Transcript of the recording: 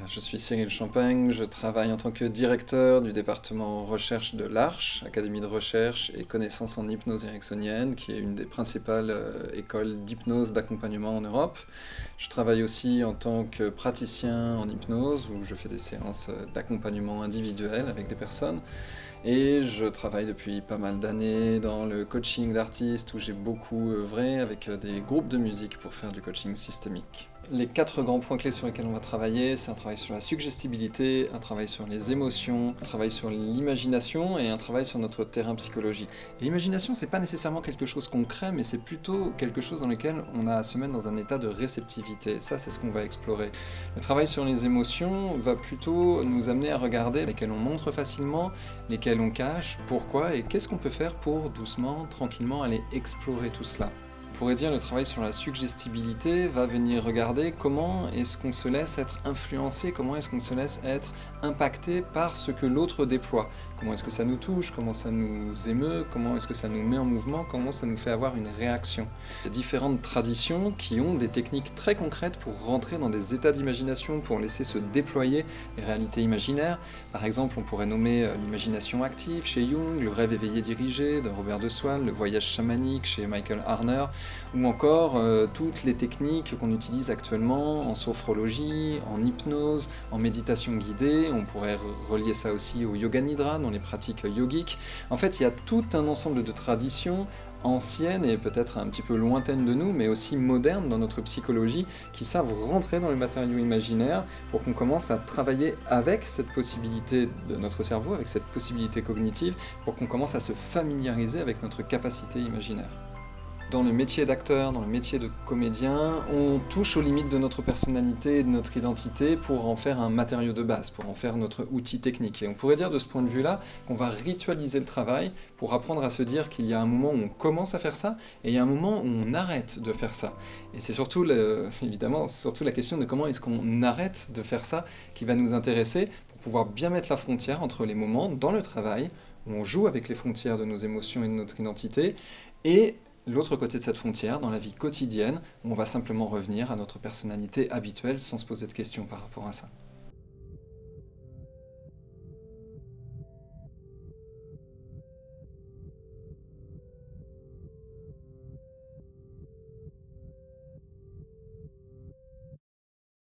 Je suis Cyril Champagne, je travaille en tant que directeur du département recherche de l'Arche, Académie de recherche et connaissances en hypnose ericksonienne, qui est une des principales écoles d'hypnose d'accompagnement en Europe. Je travaille aussi en tant que praticien en hypnose, où je fais des séances d'accompagnement individuel avec des personnes. Et je travaille depuis pas mal d'années dans le coaching d'artistes, où j'ai beaucoup œuvré avec des groupes de musique pour faire du coaching systémique. Les 4 grands points clés sur lesquels on va travailler, c'est un travail sur la suggestibilité, un travail sur les émotions, un travail sur l'imagination et un travail sur notre terrain psychologique. L'imagination, c'est pas nécessairement quelque chose qu'on crée, mais c'est plutôt quelque chose dans lequel on a à se mettre dans un état de réceptivité. Ça, c'est ce qu'on va explorer. Le travail sur les émotions va plutôt nous amener à regarder lesquelles on montre facilement, lesquelles on cache, pourquoi et qu'est-ce qu'on peut faire pour doucement, tranquillement aller explorer tout cela. On pourrait dire le travail sur la suggestibilité va venir regarder comment est-ce qu'on se laisse être influencé, comment est-ce qu'on se laisse être impacté par ce que l'autre déploie. Comment est-ce que ça nous touche, comment ça nous émeut, comment est-ce que ça nous met en mouvement, comment ça nous fait avoir une réaction. Il y a différentes traditions qui ont des techniques très concrètes pour rentrer dans des états d'imagination, pour laisser se déployer les réalités imaginaires. Par exemple, on pourrait nommer l'imagination active chez Jung, le rêve éveillé dirigé de Robert de Swann, le voyage chamanique chez Michael Harner, ou encore toutes les techniques qu'on utilise actuellement en sophrologie, en hypnose, en méditation guidée. On pourrait relier ça aussi au yoga nidra, dans les pratiques yogiques. En fait, il y a tout un ensemble de traditions anciennes et peut-être un petit peu lointaines de nous, mais aussi modernes dans notre psychologie, qui savent rentrer dans le matériau imaginaire pour qu'on commence à travailler avec cette possibilité de notre cerveau, avec cette possibilité cognitive, pour qu'on commence à se familiariser avec notre capacité imaginaire. Dans le métier d'acteur, dans le métier de comédien, on touche aux limites de notre personnalité et de notre identité pour en faire un matériau de base, pour en faire notre outil technique. Et on pourrait dire de ce point de vue-là qu'on va ritualiser le travail pour apprendre à se dire qu'il y a un moment où on commence à faire ça et il y a un moment où on arrête de faire ça. Et c'est surtout, évidemment, surtout la question de comment est-ce qu'on arrête de faire ça qui va nous intéresser pour pouvoir bien mettre la frontière entre les moments dans le travail où on joue avec les frontières de nos émotions et de notre identité et l'autre côté de cette frontière, dans la vie quotidienne, où on va simplement revenir à notre personnalité habituelle sans se poser de questions par rapport à ça.